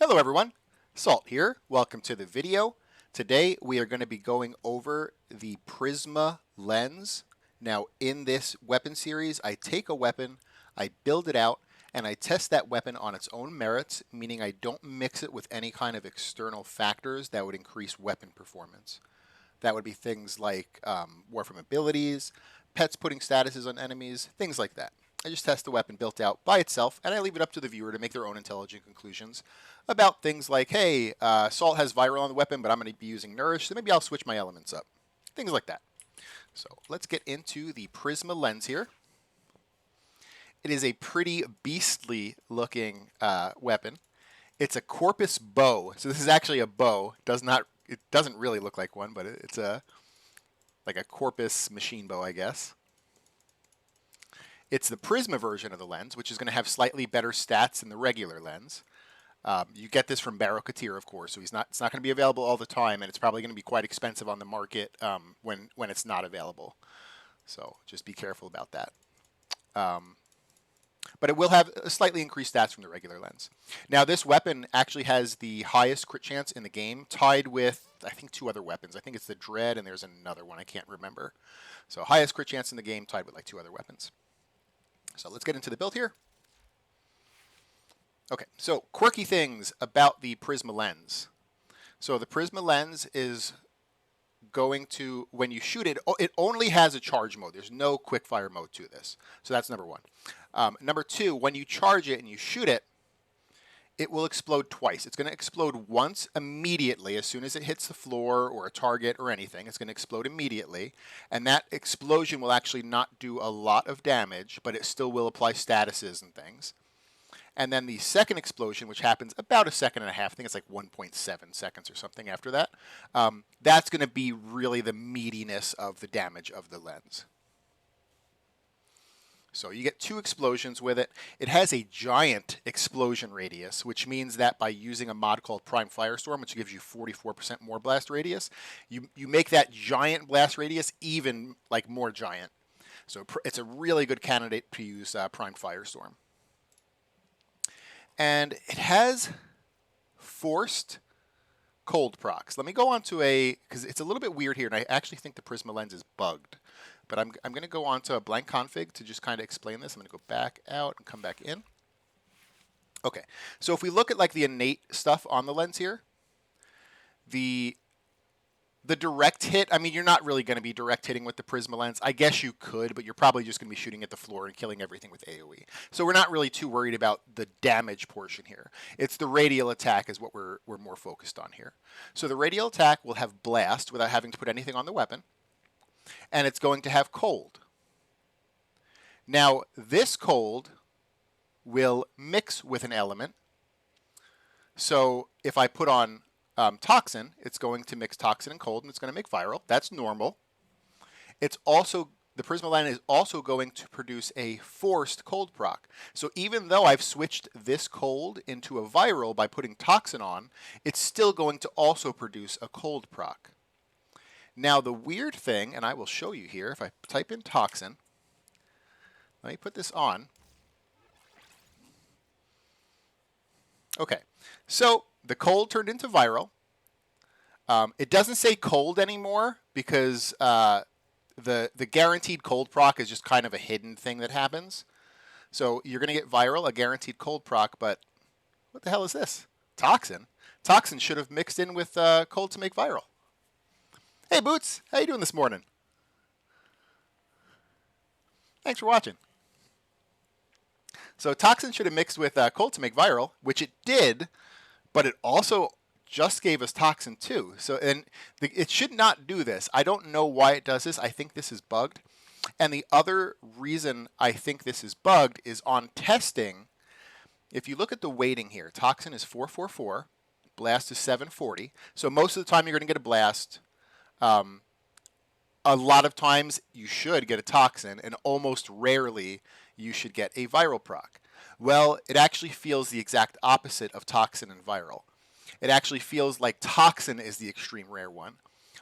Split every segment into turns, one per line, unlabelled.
Hello everyone, Salt here. Welcome to the video. Today we are going to be going over the Prisma Lens. Now in this weapon series, I take a weapon, I build it out, and I test that weapon on its own merits, meaning I don't mix it with any kind of external factors that would increase weapon performance. That would be things like Warframe abilities, pets putting statuses on enemies, things like that. I just test the weapon built out by itself, and I leave it up to the viewer to make their own intelligent conclusions about things like, hey, Salt has viral on the weapon, but I'm going to be using Nourish, so maybe I'll switch my elements up. Things like that. So let's get into the Prisma Lens here. It is a pretty beastly looking weapon. It's a Corpus bow. So this is actually a bow. It doesn't really look like one, but it's like a Corpus machine bow, I guess. It's the Prisma version of the lens, which is going to have slightly better stats than the regular lens. You get this from Barrow Katir, of course, so it's not going to be available all the time, and it's probably going to be quite expensive on the market when it's not available. So just be careful about that. But it will have slightly increased stats from the regular lens. Now, this weapon actually has the highest crit chance in the game, tied with, I think, two other weapons. I think it's the Dread, and there's another one I can't remember. So highest crit chance in the game, tied with like two other weapons. So let's get into the build here. Okay, so quirky things about the Prisma Lens. So the Prisma Lens is going to, when you shoot it, it only has a charge mode. There's no quick fire mode to this. So that's number one. Number two, when you charge it and you shoot it, it will explode twice. It's going to explode once immediately as soon as it hits the floor or a target or anything. It's going to explode immediately. And that explosion will actually not do a lot of damage, but it still will apply statuses and things. And then the second explosion, which happens about a second and a half, I think it's like 1.7 seconds or something after that, that's going to be really the meatiness of the damage of the lens. So you get two explosions with it. It has a giant explosion radius, which means that by using a mod called Prime Firestorm, which gives you 44% more blast radius, you make that giant blast radius even like more giant. So it's a really good candidate to use Prime Firestorm. And it has forced cold procs. Let me go on to because it's a little bit weird here, and I actually think the Prisma Lens is bugged. But I'm going to go on to a blank config to just kind of explain this. I'm going to go back out and come back in. Okay, so if we look at like the innate stuff on the lens here, the direct hit, I mean, you're not really going to be direct hitting with the Prisma Lens. I guess you could, but you're probably just going to be shooting at the floor and killing everything with AoE. So we're not really too worried about the damage portion here. It's the radial attack is what we're more focused on here. So the radial attack will have blast without having to put anything on the weapon. And it's going to have cold. Now, this cold will mix with an element. So if I put on toxin, it's going to mix toxin and cold, and it's going to make viral. That's normal. It's also, the Prisma Lens is also going to produce a forced cold proc. So even though I've switched this cold into a viral by putting toxin on, it's still going to also produce a cold proc. Now the weird thing, and I will show you here, if I type in toxin, let me put this on. Okay, so the cold turned into viral. It doesn't say cold anymore because the guaranteed cold proc is just kind of a hidden thing that happens. So you're going to get viral, a guaranteed cold proc, but what the hell is this? Toxin? Toxin should have mixed in with cold to make viral. Hey Boots, how you doing this morning? Thanks for watching. So toxin should have mixed with cold to make viral, which it did, but it also just gave us toxin too. So it should not do this. I don't know why it does this. I think this is bugged. And the other reason I think this is bugged is on testing. If you look at the weighting here, toxin is 444, blast is 740. So most of the time you're going to get a blast. A lot of times you should get a toxin, and almost rarely you should get a viral proc. Well, it actually feels the exact opposite of toxin and viral. It actually feels like toxin is the extreme rare one.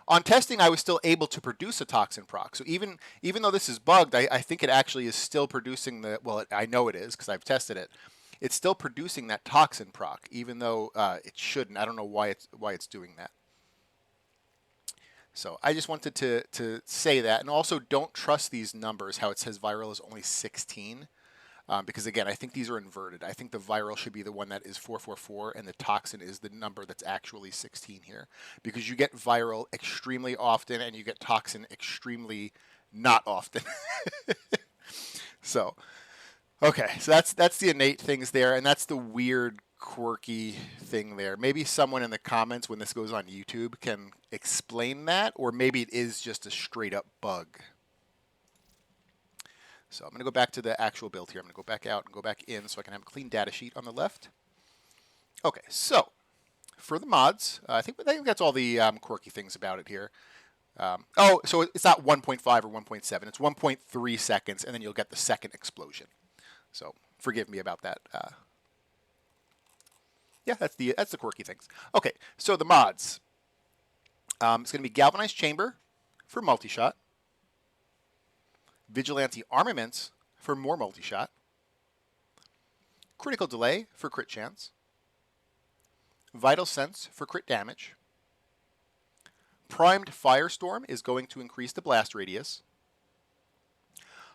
On testing, I was still able to produce a toxin proc. So even though this is bugged, I think it actually is still producing the, well, I know it is because I've tested it. it's still producing that toxin proc, even though it shouldn't. I don't know why it's doing that. So I just wanted to say that, and also don't trust these numbers. How it says viral is only 16. Because again, I think these are inverted. I think the viral should be the one that is 444, and the toxin is the number that's actually 16 here. Because you get viral extremely often, and you get toxin extremely not often. So, okay, so that's the innate things there, and that's the weird, quirky thing there. Maybe someone in the comments when this goes on YouTube can explain that, or maybe it is just a straight up bug. So I'm going to go back to the actual build here. I'm going to go back out and go back in so I can have a clean data sheet on the left. Okay, so for the mods, I think that's all the quirky things about it here. Oh, so it's not 1.5 or 1.7. It's 1.3 seconds, and then you'll get the second explosion. So forgive me about that. Yeah, that's the quirky things. Okay, so the mods. It's going to be Galvanized Chamber for multi-shot. Vigilante Armaments for more multi-shot. Critical Delay for crit chance. Vital Sense for crit damage. Primed Firestorm is going to increase the blast radius.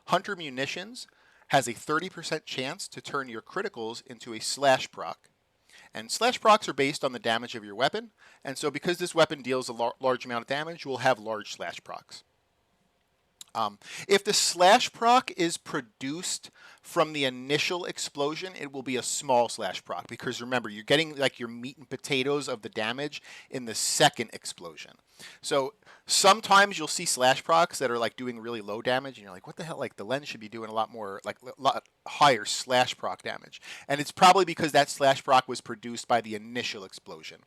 Hunter Munitions has a 30% chance to turn your criticals into a slash proc. And slash procs are based on the damage of your weapon, and so because this weapon deals a large amount of damage, you will have large slash procs. If the slash proc is produced from the initial explosion, it will be a small slash proc, because remember, you're getting like your meat and potatoes of the damage in the second explosion. So sometimes you'll see slash procs that are like doing really low damage, and you're like, what the hell? Like the lens should be doing a lot more, like a lot higher slash proc damage. And it's probably because that slash proc was produced by the initial explosion.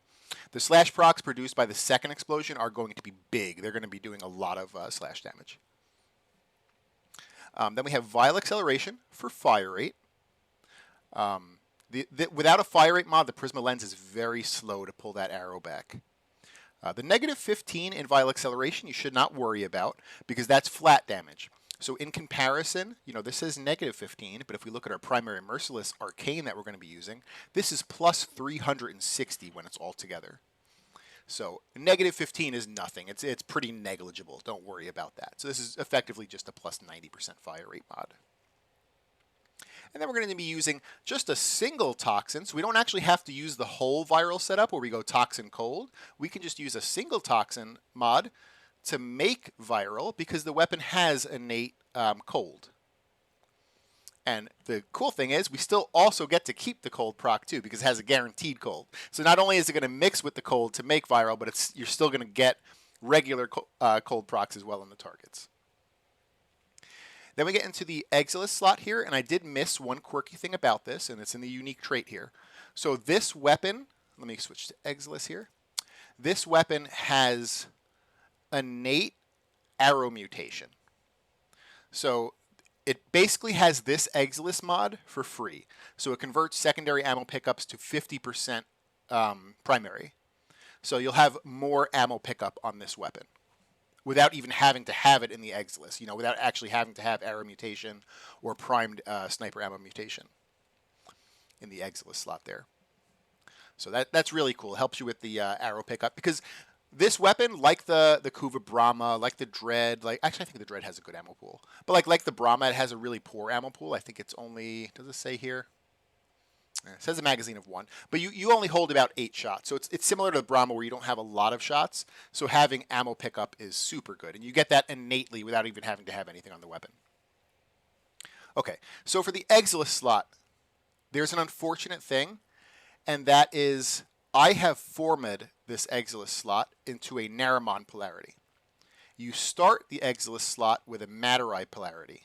The slash procs produced by the second explosion are going to be big. They're going to be doing a lot of slash damage. Then we have Vile Acceleration for fire rate. Without a fire rate mod, the Prisma Lens is very slow to pull that arrow back. The negative 15 in Vile Acceleration you should not worry about, because that's flat damage. So in comparison, this says negative 15, but if we look at our primary Merciless Arcane that we're going to be using, this is plus 360 when it's all together. So negative 15 is nothing. It's pretty negligible. Don't worry about that. So this is effectively just a plus 90% fire rate mod. And then we're going to be using just a single toxin. So we don't actually have to use the whole viral setup where we go toxin cold. We can just use a single toxin mod to make viral, because the weapon has innate cold. And the cool thing is we still also get to keep the cold proc too, because it has a guaranteed cold. So not only is it going to mix with the cold to make viral, but you're still going to get regular cold procs as well in the targets. Then we get into the Exilis slot here, and I did miss one quirky thing about this, and it's in the unique trait here. So this weapon, let me switch to Exilis here. This weapon has innate arrow mutation. So it basically has this Exilis mod for free. So it converts secondary ammo pickups to 50% primary. So you'll have more ammo pickup on this weapon without even having to have it in the Exilis, without actually having to have arrow mutation or primed sniper ammo mutation in the Exilis slot there. So that's really cool. It helps you with the arrow pickup, because this weapon, like the Kuva Brahma, like the Dread, actually I think the Dread has a good ammo pool, but like the Brahma, it has a really poor ammo pool. I think it's only, does it say here? It says a magazine of 1, but you only hold about 8 shots. So it's similar to the Brahma where you don't have a lot of shots. So having ammo pickup is super good, and you get that innately without even having to have anything on the weapon. Okay, so for the Exilis slot, there's an unfortunate thing, and that is I have formatted this Exilis slot into a Naramon polarity. You start the Exilis slot with a Materei polarity.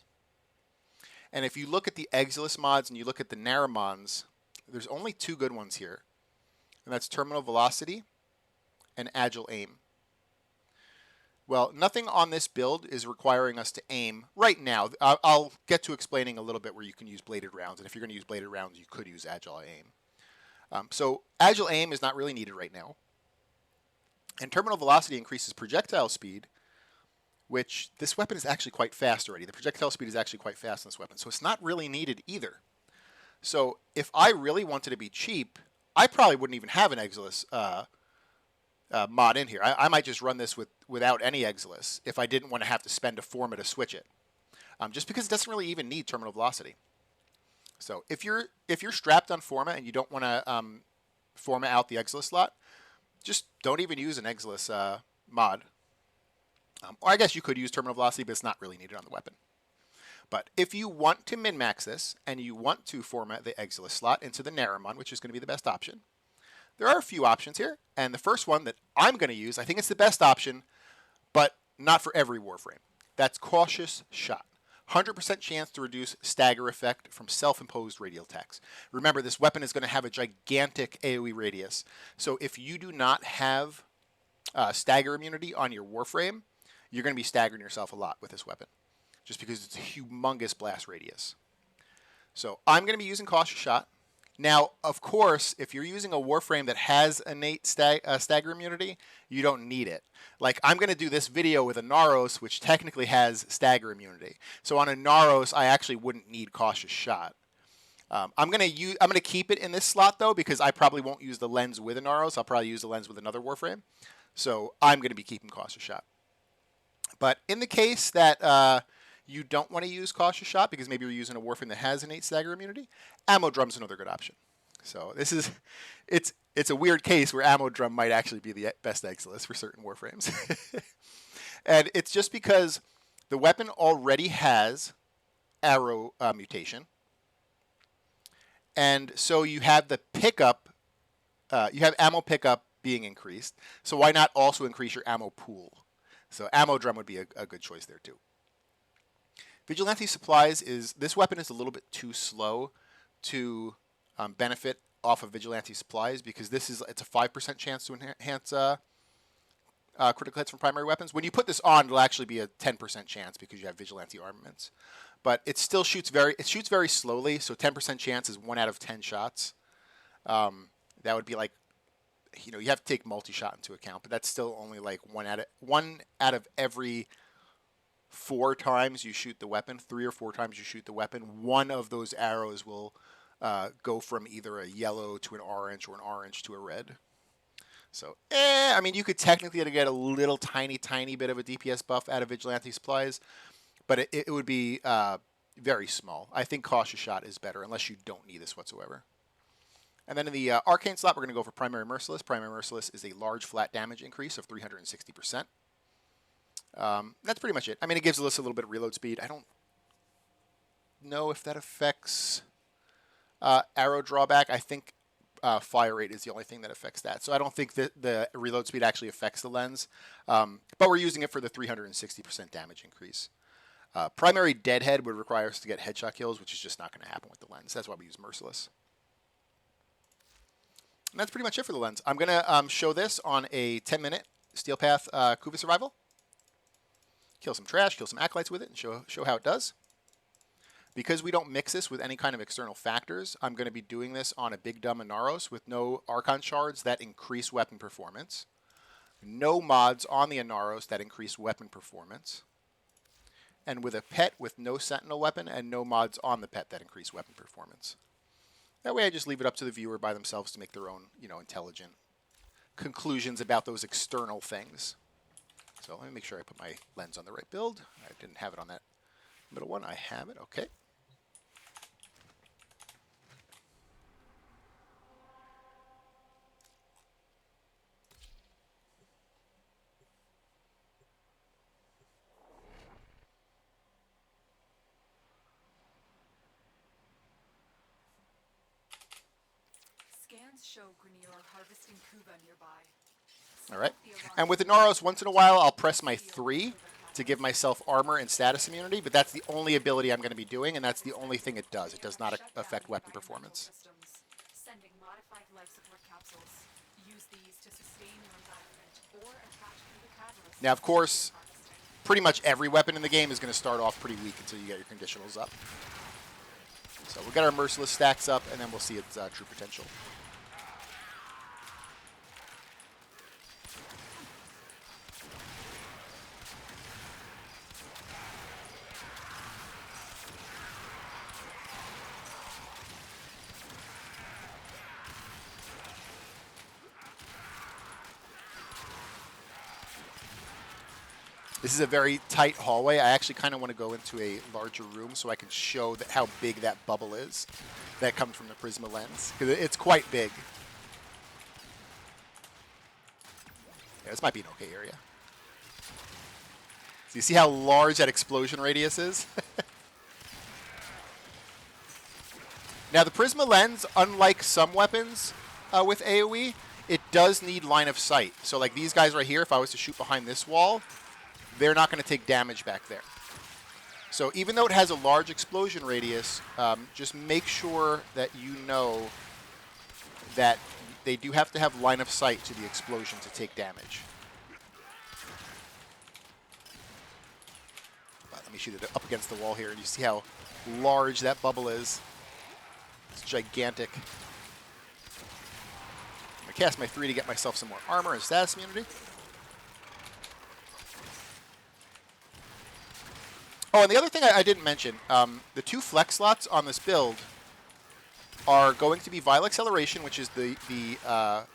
And if you look at the Exilis mods and you look at the Naramons, there's only 2 good ones here. And that's Terminal Velocity and Agile Aim. Well, nothing on this build is requiring us to aim right now. I'll get to explaining a little bit where you can use bladed rounds. And if you're going to use bladed rounds, you could use Agile Aim. So Agile Aim is not really needed right now. And Terminal Velocity increases projectile speed, which this weapon is actually quite fast already. The projectile speed is actually quite fast in this weapon, so it's not really needed either. So if I really wanted to be cheap, I probably wouldn't even have an Exilus mod in here. I might just run this without any Exilus if I didn't want to have to spend a Forma to switch it, just because it doesn't really even need terminal velocity. So if you're strapped on Forma and you don't want to Forma out the Exilus slot, just don't even use an Exilus mod. Or I guess you could use terminal velocity, but it's not really needed on the weapon. But if you want to min-max this and you want to format the Exilus slot into the Naramon, which is going to be the best option, there are a few options here. And the first one that I'm going to use, I think it's the best option, but not for every Warframe. That's Cautious Shot. 100% chance to reduce stagger effect from self-imposed radial attacks. Remember, this weapon is going to have a gigantic AoE radius. So if you do not have stagger immunity on your Warframe, you're going to be staggering yourself a lot with this weapon, just because it's a humongous blast radius. So I'm going to be using Cautious Shot. Now, of course, if you're using a Warframe that has innate stagger immunity, you don't need it. Like, I'm going to do this video with a Naros, which technically has stagger immunity. So on a Naros, I actually wouldn't need Cautious Shot. I'm going to keep it in this slot, though, because I probably won't use the lens with a Naros. I'll probably use the lens with another Warframe. So I'm going to be keeping Cautious Shot. But in the case that you don't want to use Cautious Shot because maybe you're using a Warframe that has innate stagger immunity, Ammo Drum's another good option. So this is, it's a weird case where Ammo Drum might actually be the best Exilus for certain Warframes. And it's just because the weapon already has arrow mutation. And so you have the pickup, you have ammo pickup being increased. So why not also increase your ammo pool? So Ammo Drum would be a good choice there too. Vigilante Supplies this weapon is a little bit too slow to benefit off of Vigilante Supplies because it's a 5% chance to enhance critical hits from primary weapons. When you put this on, it'll actually be a 10% chance because you have Vigilante armaments. But it still shoots very slowly, so 10% chance is 1 out of 10 shots. That would be like, you have to take multi-shot into account, but that's still only like 1 out of every 4 times you shoot the weapon, 3 or 4 times you shoot the weapon, one of those arrows will go from either a yellow to an orange or an orange to a red. So, I mean, you could technically get a little tiny bit of a DPS buff out of Vigilante Supplies, but it would be very small. I think Cautious Shot is better unless you don't need this whatsoever. And then in the Arcane slot, we're going to go for Primary Merciless. Primary Merciless is a large flat damage increase of 360%. That's pretty much it. I mean, it gives us a little bit of reload speed. I don't know if that affects arrow drawback. I think fire rate is the only thing that affects that. So I don't think that the reload speed actually affects the lens. But we're using it for the 360% damage increase. Primary Deadhead would require us to get headshot kills, which is just not going to happen with the lens. That's why we use Merciless. And that's pretty much it for the lens. I'm going to show this on a 10-minute Steel Path Kuva Survival. Kill some trash, kill some acolytes with it, and show how it does. Because we don't mix this with any kind of external factors, I'm going to be doing this on a Big Dumb Anaros with no Archon shards that increase weapon performance. No mods on the Anaros that increase weapon performance. And with a pet with no Sentinel weapon and no mods on the pet that increase weapon performance. That way I just leave it up to the viewer by themselves to make their own, intelligent conclusions about those external things. So let me make sure I put my lens on the right build. I didn't have it on that middle one. I have it. Okay.
Scans show Grenier harvesting Kuva nearby.
All right. And with the Naros, once in a while, I'll press my 3 to give myself armor and status immunity, but that's the only ability I'm going to be doing, and that's the only thing it does. It does not affect weapon performance.
Sending modified life support capsules. Use these to sustain your environment or attach to the catalyst.
Now, of course, pretty much every weapon in the game is going to start off pretty weak until you get your conditionals up. So we'll get our Merciless stacks up, and then we'll see its true potential. This is a very tight hallway. I actually kind of want to go into a larger room so I can show that how big that bubble is that comes from the Prisma Lens, because it's quite big. Yeah, this might be an okay area. So you see how large that explosion radius is? Now the Prisma Lens, unlike some weapons with AoE, it does need line of sight. So like these guys right here, if I was to shoot behind this wall, they're not going to take damage back there. So even though it has a large explosion radius, just make sure that you know that they do have to have line of sight to the explosion to take damage. Let me shoot it up against the wall here, and you see how large that bubble is. It's gigantic. I'm going to cast my 3 to get myself some more armor and status immunity. Oh, and the other thing I didn't mention, the 2 flex slots on this build are going to be Vial Acceleration, which is not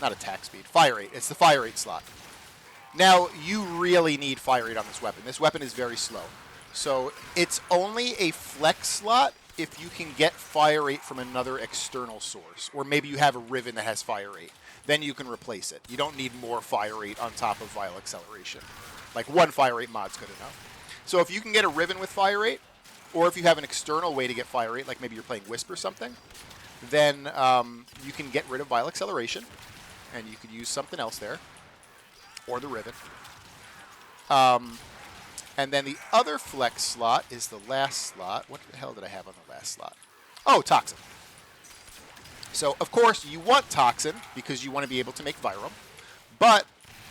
attack speed, fire rate. It's the fire rate slot. Now, you really need fire rate on this weapon. This weapon is very slow. So it's only a flex slot if you can get fire rate from another external source. Or maybe you have a Riven that has fire rate. Then you can replace it. You don't need more fire rate on top of Vial Acceleration. Like 1 fire rate mod's good enough. So if you can get a Riven with fire rate, or if you have an external way to get fire rate, like maybe you're playing Wisp or something, then you can get rid of Vial Acceleration, and you could use something else there, or the Riven. And then the other flex slot is the last slot. What the hell did I have on the last slot? Oh, Toxin. So, of course, you want Toxin because you want to be able to make Viral. But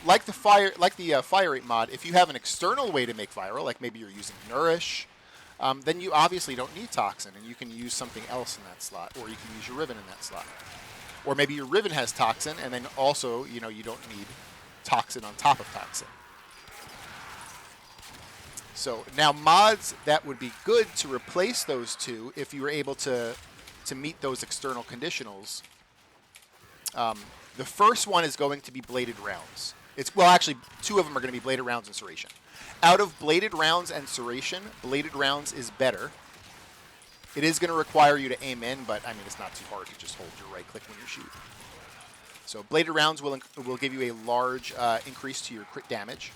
like the fire rate mod, if you have an external way to make Viral, like maybe you're using Nourish, then you obviously don't need Toxin, and you can use something else in that slot, or you can use your Riven in that slot. Or maybe your Riven has Toxin, and then also, you don't need Toxin on top of Toxin. So now mods that would be good to replace those 2 if you were able to meet those external conditionals. The first one is going to be Bladed Rounds. Actually, 2 of them are going to be Bladed Rounds and Serration. Out of Bladed Rounds and Serration, Bladed Rounds is better. It is going to require you to aim in, but I mean, it's not too hard to just hold your right click when you shoot. So Bladed Rounds will give you a large increase to your crit damage.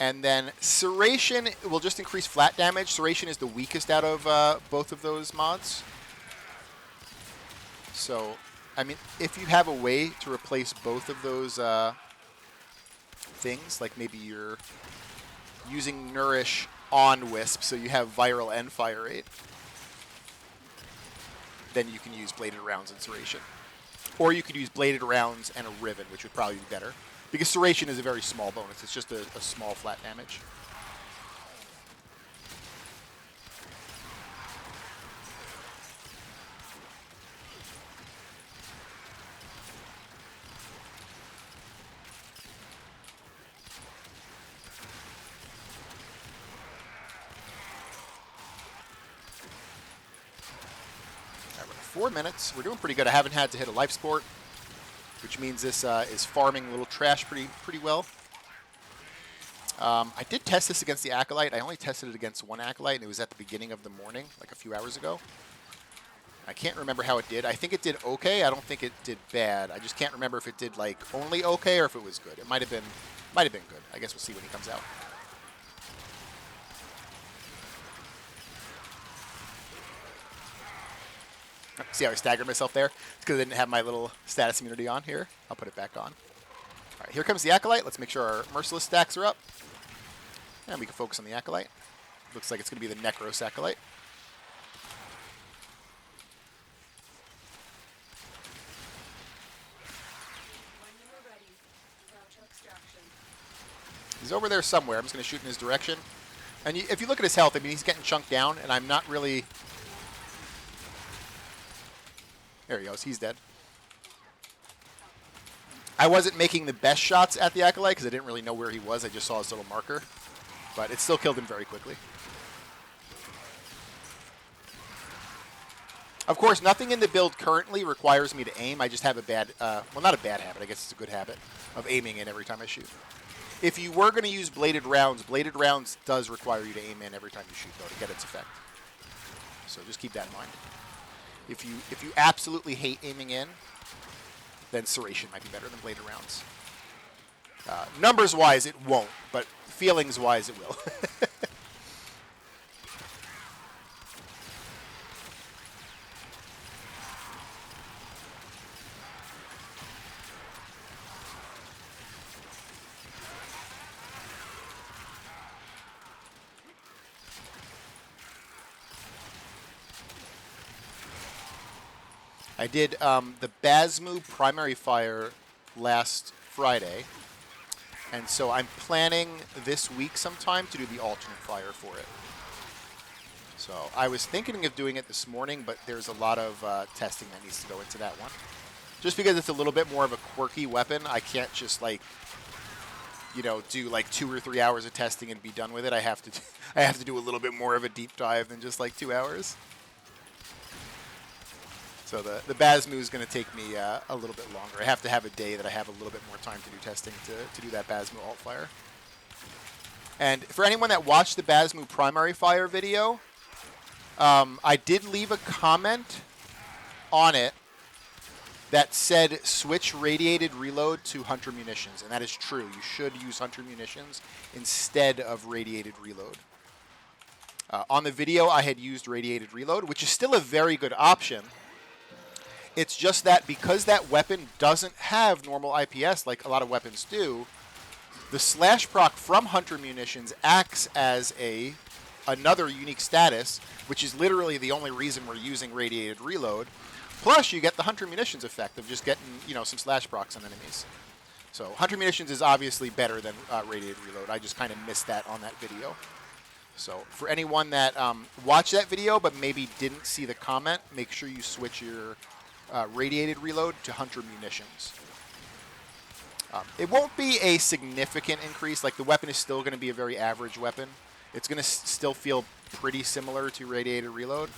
And then Serration will just increase flat damage. Serration is the weakest out of both of those mods. So, I mean, if you have a way to replace both of those things, like maybe you're using Nourish on Wisp, so you have Viral and Fire Rate, then you can use Bladed Rounds and Serration. Or you could use Bladed Rounds and a Riven, which would probably be better. Because Serration is a very small bonus. It's just a small flat damage. All right, we're at 4 minutes. We're doing pretty good. I haven't had to hit a life sport, which means this is farming little trash pretty well. I did test this against the Acolyte. I only tested it against 1 Acolyte, and it was at the beginning of the morning, like a few hours ago. I can't remember how it did. I think it did okay. I don't think it did bad. I just can't remember if it did like only okay or if it was good. It might have been good. I guess we'll see when he comes out. See how I staggered myself there? It's because I didn't have my little status immunity on here. I'll put it back on. All right, here comes the Acolyte. Let's make sure our Merciless stacks are up. And we can focus on the Acolyte. Looks like it's going to be the Necros Acolyte. He's over there somewhere. I'm just going to shoot in his direction. And if you look at his health, I mean, he's getting chunked down, and I'm not really... There he goes. He's dead. I wasn't making the best shots at the Acolyte because I didn't really know where he was. I just saw his little marker. But it still killed him very quickly. Of course, nothing in the build currently requires me to aim. I just have a bad, well, not a bad habit. I guess it's a good habit of aiming in every time I shoot. If you were going to use bladed rounds does require you to aim in every time you shoot, though, to get its effect. So just keep that in mind. If you absolutely hate aiming in, then serration might be better than bladed rounds. Numbers-wise, it won't, but feelings-wise, it will. I did the Bazmoo primary fire last Friday, and so I'm planning this week sometime to do the alternate fire for it. So I was thinking of doing it this morning, but there's a lot of testing that needs to go into that one. Just because it's a little bit more of a quirky weapon, I can't just like, you know, do like 2 or 3 hours of testing and be done with it. I have to do a little bit more of a deep dive than just like 2 hours. So the Bazmoo is going to take me a little bit longer. I have to have a day that I have a little bit more time to do testing to do that Bazmoo alt fire. And for anyone that watched the Bazmoo primary fire video, I did leave a comment on it that said switch radiated reload to hunter munitions, and that is true. You should use hunter munitions instead of radiated reload. On the video, I had used radiated reload, which is still a very good option. It's just that because that weapon doesn't have normal IPS like a lot of weapons do, the slash proc from hunter munitions acts as another unique status, which is literally the only reason we're using radiated reload. Plus, you get the hunter munitions effect of just getting, you know, some slash procs on enemies. So hunter munitions is obviously better than radiated reload. I just kind of missed that on that video. So for anyone that watched that video but maybe didn't see the comment, make sure you switch your radiated reload to hunter munitions. It won't be a significant increase. Like, the weapon is still going to be a very average weapon. It's going to still feel pretty similar to radiated reload.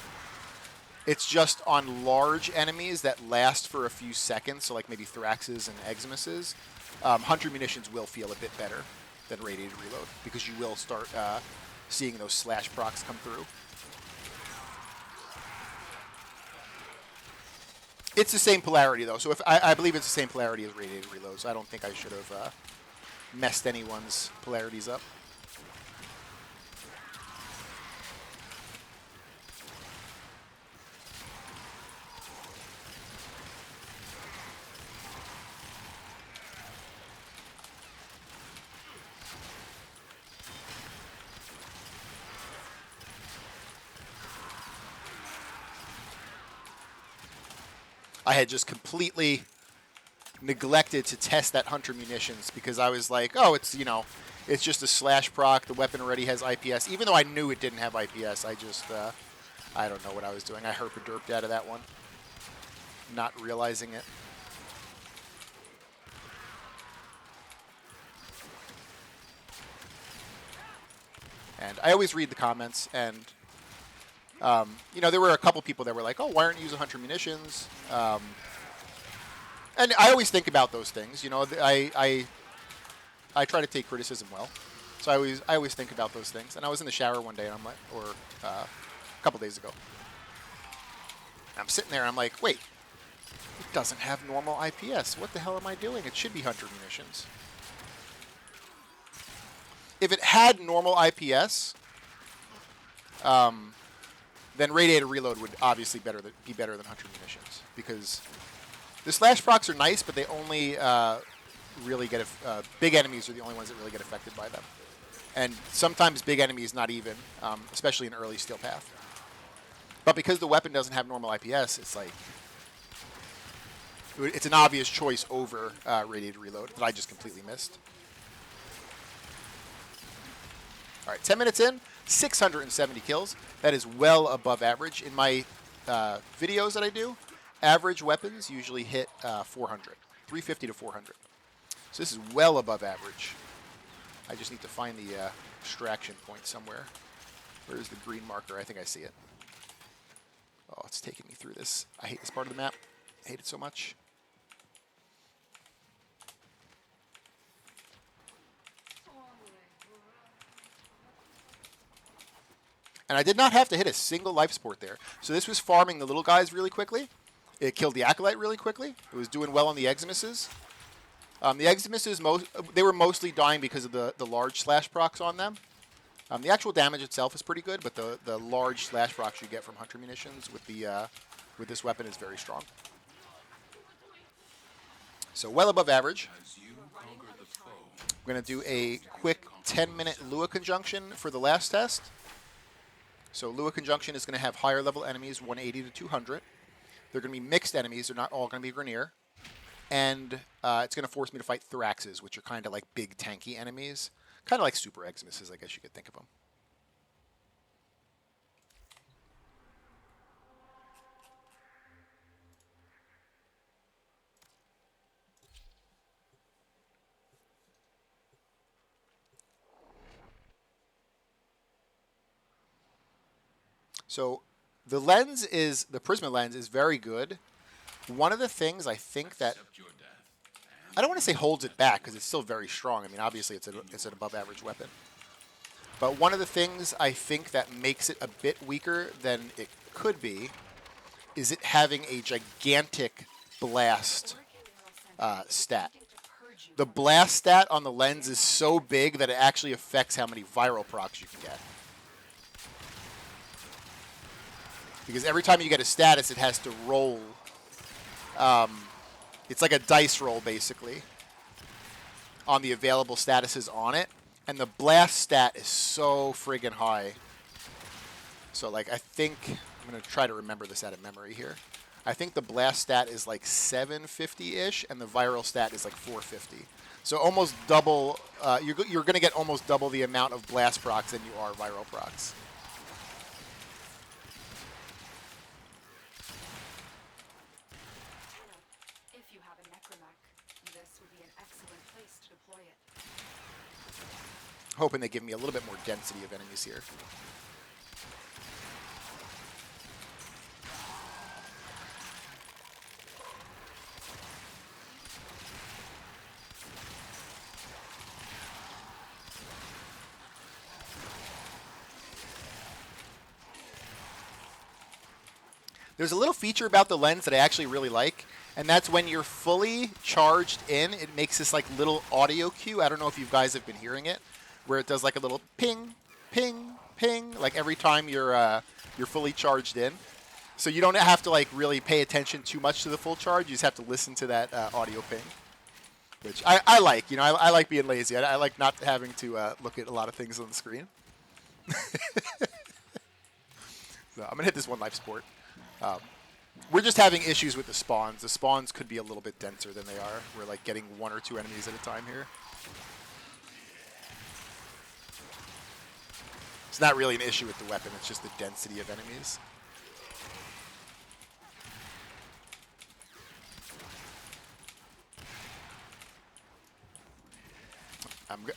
It's just on large enemies that last for a few seconds, so like maybe Thraxes and Eximuses, hunter munitions will feel a bit better than radiated reload because you will start seeing those slash procs come through. It's the same polarity, though, so if I believe it's the same polarity as radiated reload, so I don't think I should have messed anyone's polarities up. I had just completely neglected to test that hunter munitions because I was like, oh, it's, you know, it's just a slash proc. The weapon already has IPS. Even though I knew it didn't have IPS, I just, I don't know what I was doing. I herpa-derped out of that one, not realizing it. And I always read the comments, and you know, there were a couple people that were like, oh, why aren't you using hunter munitions? And I always think about those things. You know, I try to take criticism well. So I always think about those things. And I was in the shower one day, and I'm like, or a couple days ago. And I'm sitting there, and I'm like, wait, it doesn't have normal IPS. What the hell am I doing? It should be hunter munitions. If it had normal IPS, then radiated reload would obviously be better than hunter munitions, because the slash procs are nice, but they only really get big enemies are the only ones that really get affected by them, and sometimes big enemies not even, especially in early steel path. But because the weapon doesn't have normal IPS, it's like it's an obvious choice over radiated reload that I just completely missed. All right, 10 minutes in, 670 kills. That is well above average. In my videos that I do, average weapons usually hit 400, 350 to 400. So this is well above average. I just need to find the extraction point somewhere. Where's the green marker? I think I see it. Oh, it's taking me through this. I hate this part of the map. I hate it so much. And I did not have to hit a single life support there. So this was farming the little guys really quickly. It killed the Acolyte really quickly. It was doing well on the Eximuses. The Eximuses, they were mostly dying because of the large slash procs on them. The actual damage itself is pretty good, but the large slash procs you get from Hunter munitions with this weapon is very strong. So well above average. I'm going to do a quick 10-minute Lua conjunction for the last test. So Lua conjunction is going to have higher level enemies, 180 to 200. They're going to be mixed enemies. They're not all going to be Grineer. And it's going to force me to fight Thraxes, which are kind of like big tanky enemies. Kind of like super Eximuses, I guess you could think of them. So the Prisma Lens is very good. One of the things I think that, I don't want to say holds it back because it's still very strong. I mean, obviously it's an above average weapon. But one of the things I think that makes it a bit weaker than it could be is it having a gigantic blast stat. The blast stat on the lens is so big that it actually affects how many viral procs you can get. Because every time you get a status, it has to roll. It's like a dice roll, basically, on the available statuses on it. And the blast stat is so friggin' high. So, like, I think, I'm going to try to remember this out of memory here. I think the blast stat is like 750-ish, and the viral stat is like 450. So almost double, you're going to get almost double the amount of blast procs than you are viral procs. Hoping they give me a little bit more density of enemies here. There's a little feature about the lens that I actually really like, and that's when you're fully charged in, it makes this like little audio cue. I don't know if you guys have been hearing it, where it does like a little ping, ping, ping, like every time you're fully charged in. So you don't have to like really pay attention too much to the full charge. You just have to listen to that audio ping, which I like. You know, I like being lazy. I like not having to look at a lot of things on the screen. So I'm gonna hit this one life support. We're just having issues with the spawns. The spawns could be a little bit denser than they are. We're like getting 1 or 2 enemies at a time here. It's not really an issue with the weapon. It's just the density of enemies.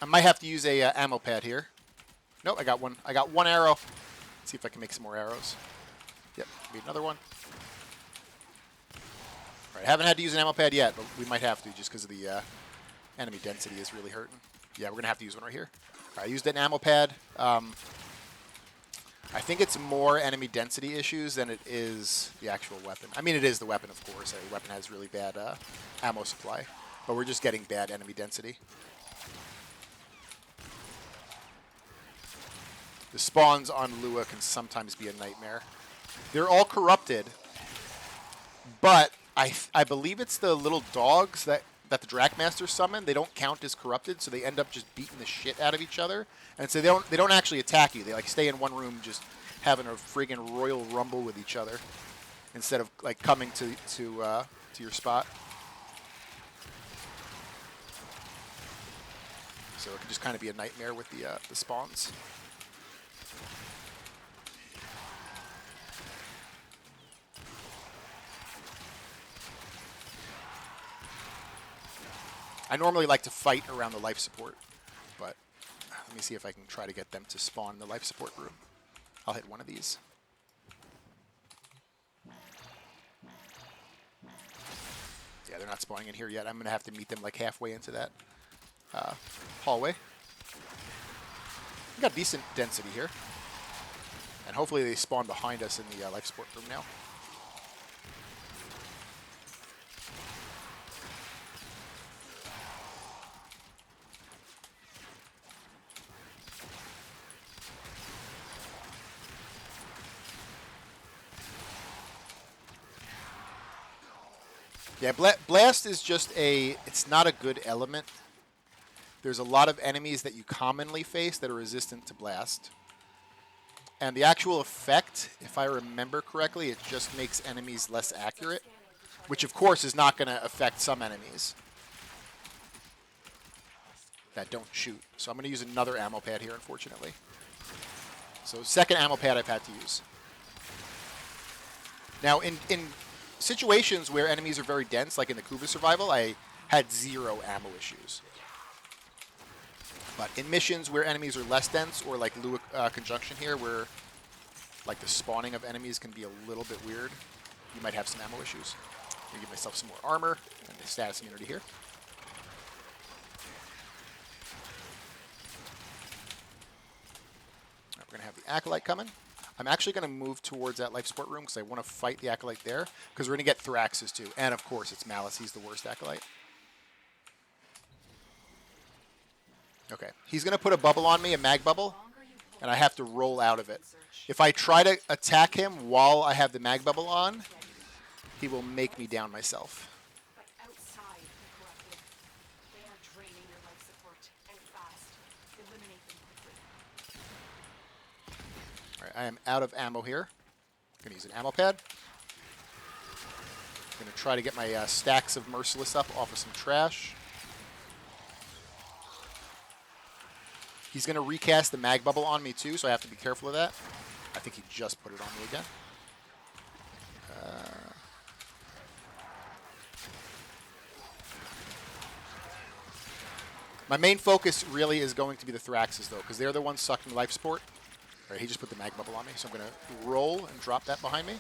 I might have to use a ammo pad here. Nope, I got one. I got 1 arrow. Let's see if I can make some more arrows. Yep, need another one. All right, I haven't had to use an ammo pad yet, but we might have to just because of the enemy density is really hurting. Yeah, we're going to have to use one right here. All right, I used an ammo pad. I think it's more enemy density issues than it is the actual weapon. I mean, it is the weapon, of course. The weapon has really bad ammo supply, but we're just getting bad enemy density. The spawns on Lua can sometimes be a nightmare. They're all corrupted, but I believe it's the little dogs that the Drakmaster summon. They don't count as corrupted, so they end up just beating the shit out of each other. And so they don't actually attack you. They like stay in one room just having a friggin' royal rumble with each other instead of like coming to your spot. So it can just kind of be a nightmare with the spawns. I normally like to fight around the life support, but let me see if I can try to get them to spawn in the life support room. I'll hit one of these. they're not spawning in here yet. I'm going to have to meet them like halfway into that hallway. We got decent density here. And hopefully they spawn behind us in the life support room now. Yeah, Blast is just it's not a good element. There's a lot of enemies that you commonly face that are resistant to Blast. And the actual effect, if I remember correctly, it just makes enemies less accurate, which of course is not going to affect some enemies that don't shoot. So I'm going to use another ammo pad here, unfortunately. So second ammo pad I've had to use. Now, in situations where enemies are very dense, like in the Kuva survival, I had 0 ammo issues. But in missions where enemies are less dense, or like Lua Conjunction here, where like the spawning of enemies can be a little bit weird, you might have some ammo issues. I'm going to give myself some more armor and the status immunity here. Right, we're going to have the Acolyte coming. I'm actually going to move towards that life support room because I want to fight the Acolyte there, because we're going to get Thraxes too. And of course, it's Malice. He's the worst Acolyte. Okay, he's going to put a bubble on me, a mag bubble, and I have to roll out of it. If I try to attack him while I have the mag bubble on, he will make me down myself.
But outside the corrupted, they are draining your life support, and fast. Eliminate them quickly.
All right, I am out of ammo here. I'm going to use an ammo pad. I'm going to try to get my stacks of Merciless up off of some trash. He's going to recast the mag bubble on me too, so I have to be careful of that. I think he just put it on me again. My main focus really is going to be the Thraxes, though, because they're the ones sucking life support. All right, he just put the mag bubble on me, so I'm going to roll and drop that behind me.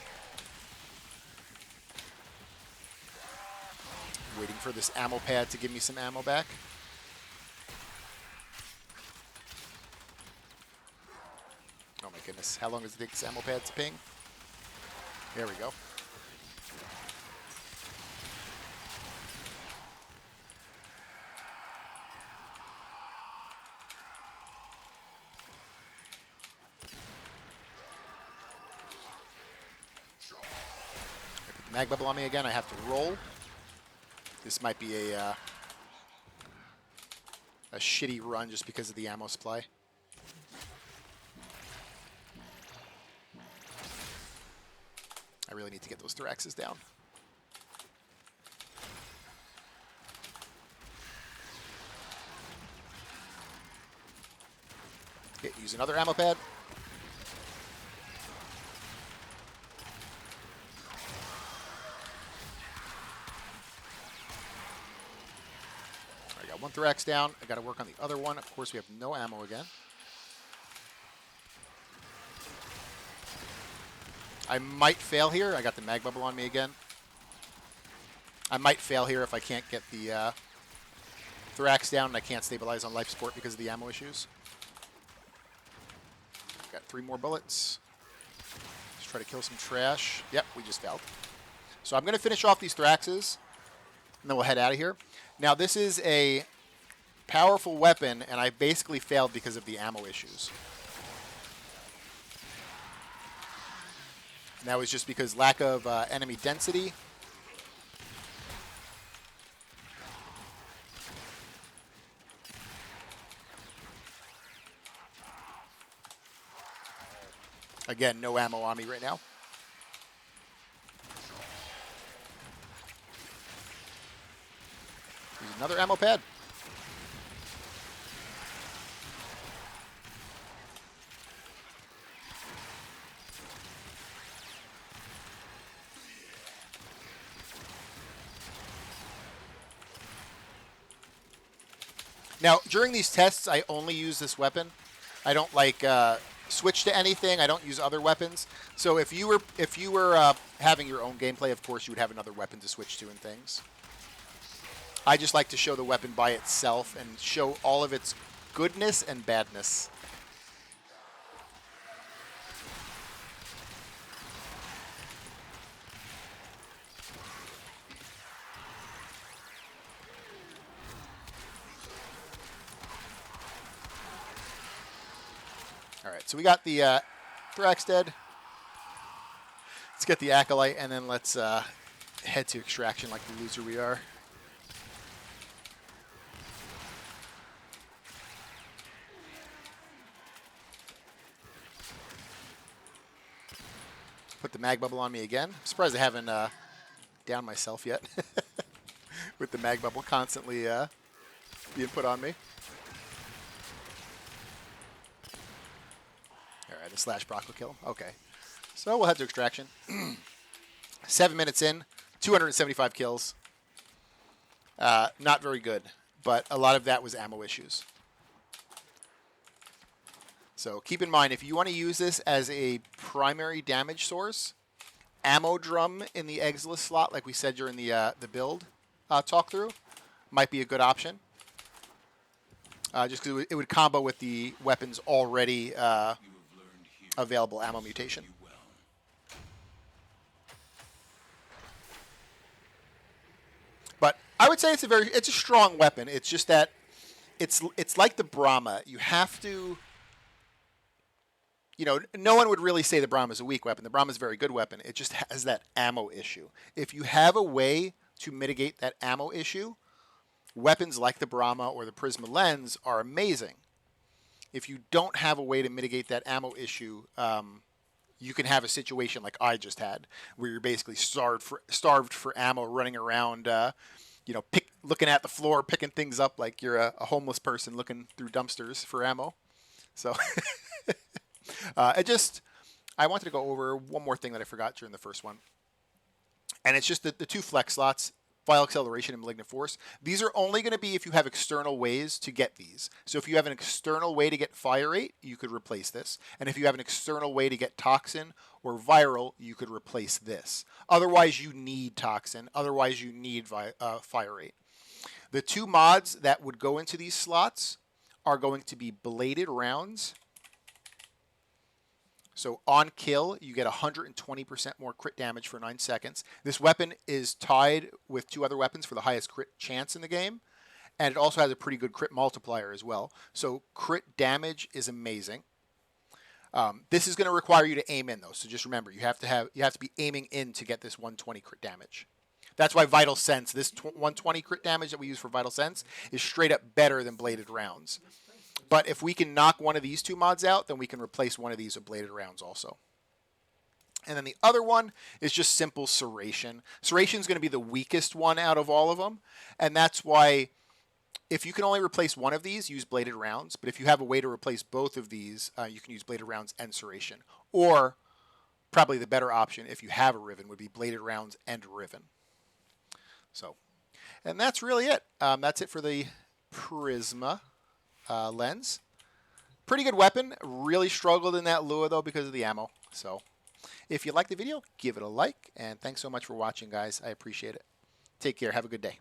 Waiting for this ammo pad to give me some ammo back. Oh my goodness, how long does it take this ammo pad to ping? There we go. Mag bubble on me again. I have to roll. This might be a shitty run just because of the ammo supply. I really need to get those Thraxes down. Okay, use another ammo pad. I got one Thrax down. I got to work on the other one. Of course, we have no ammo again. I might fail here. I got the mag bubble on me again. I might fail here if I can't get the Thrax down and I can't stabilize on life support because of the ammo issues. Got 3 more bullets. Let's try to kill some trash. Yep, we just failed. So I'm going to finish off these Thraxes, and then we'll head out of here. Now, this is a powerful weapon, and I basically failed because of the ammo issues. And that was just because lack of enemy density. Again, no ammo on me right now. Use another ammo pad. Now, during these tests, I only use this weapon. I don't like switch to anything. I don't use other weapons. So if you were having your own gameplay, of course, you would have another weapon to switch to and things. I just like to show the weapon by itself and show all of its goodness and badness. All right, so we got the Thrax dead. Let's get the Acolyte, and then let's head to extraction like the loser we are. Put the mag bubble on me again. I'm surprised I haven't downed myself yet with the mag bubble constantly being put on me. All right, the slash proc will kill. Okay, so we'll head to extraction. 7 minutes in, 275 kills. Not very good, but a lot of that was ammo issues. So keep in mind, if you want to use this as a primary damage source, ammo drum in the Exilus slot, like we said during the build talk through, might be a good option. Just because it would combo with the weapon's already available ammo mutation. But I would say it's a strong weapon. It's just that it's like the Brahma. You have to. You know, no one would really say the Brahma is a weak weapon. The Brahma is a very good weapon. It just has that ammo issue. If you have a way to mitigate that ammo issue, weapons like the Brahma or the Prisma Lenz are amazing. If you don't have a way to mitigate that ammo issue, you can have a situation like I just had, where you're basically starved for ammo, running around, looking at the floor, picking things up like you're a homeless person looking through dumpsters for ammo. So... I wanted to go over one more thing that I forgot during the first one. And it's just the two flex slots, Vital Acceleration and Malignant Force. These are only going to be if you have external ways to get these. So if you have an external way to get Fire Rate, you could replace this. And if you have an external way to get Toxin or Viral, you could replace this. Otherwise, you need Toxin. Otherwise, you need Fire Rate. The two mods that would go into these slots are going to be Bladed Rounds. So on kill, you get 120% more crit damage for 9 seconds. This weapon is tied with two other weapons for the highest crit chance in the game. And it also has a pretty good crit multiplier as well. So crit damage is amazing. This is going to require you to aim in, though. So just remember, you have to be aiming in to get this 120 crit damage. That's why Vital Sense, this 120 crit damage that we use for Vital Sense, is straight up better than Bladed Rounds. But if we can knock one of these two mods out, then we can replace one of these with Bladed Rounds also. And then the other one is just simple Serration. Serration is going to be the weakest one out of all of them. And that's why if you can only replace one of these, use Bladed Rounds. But if you have a way to replace both of these, you can use Bladed Rounds and Serration. Or probably the better option, if you have a Riven, would be Bladed Rounds and Riven. So, and that's really it. That's it for the Prisma Lenz. Pretty good weapon. Really struggled in that Lua though because of the ammo. So if you like the video, give it a like. And thanks so much for watching, guys. I appreciate it. Take care. Have a good day.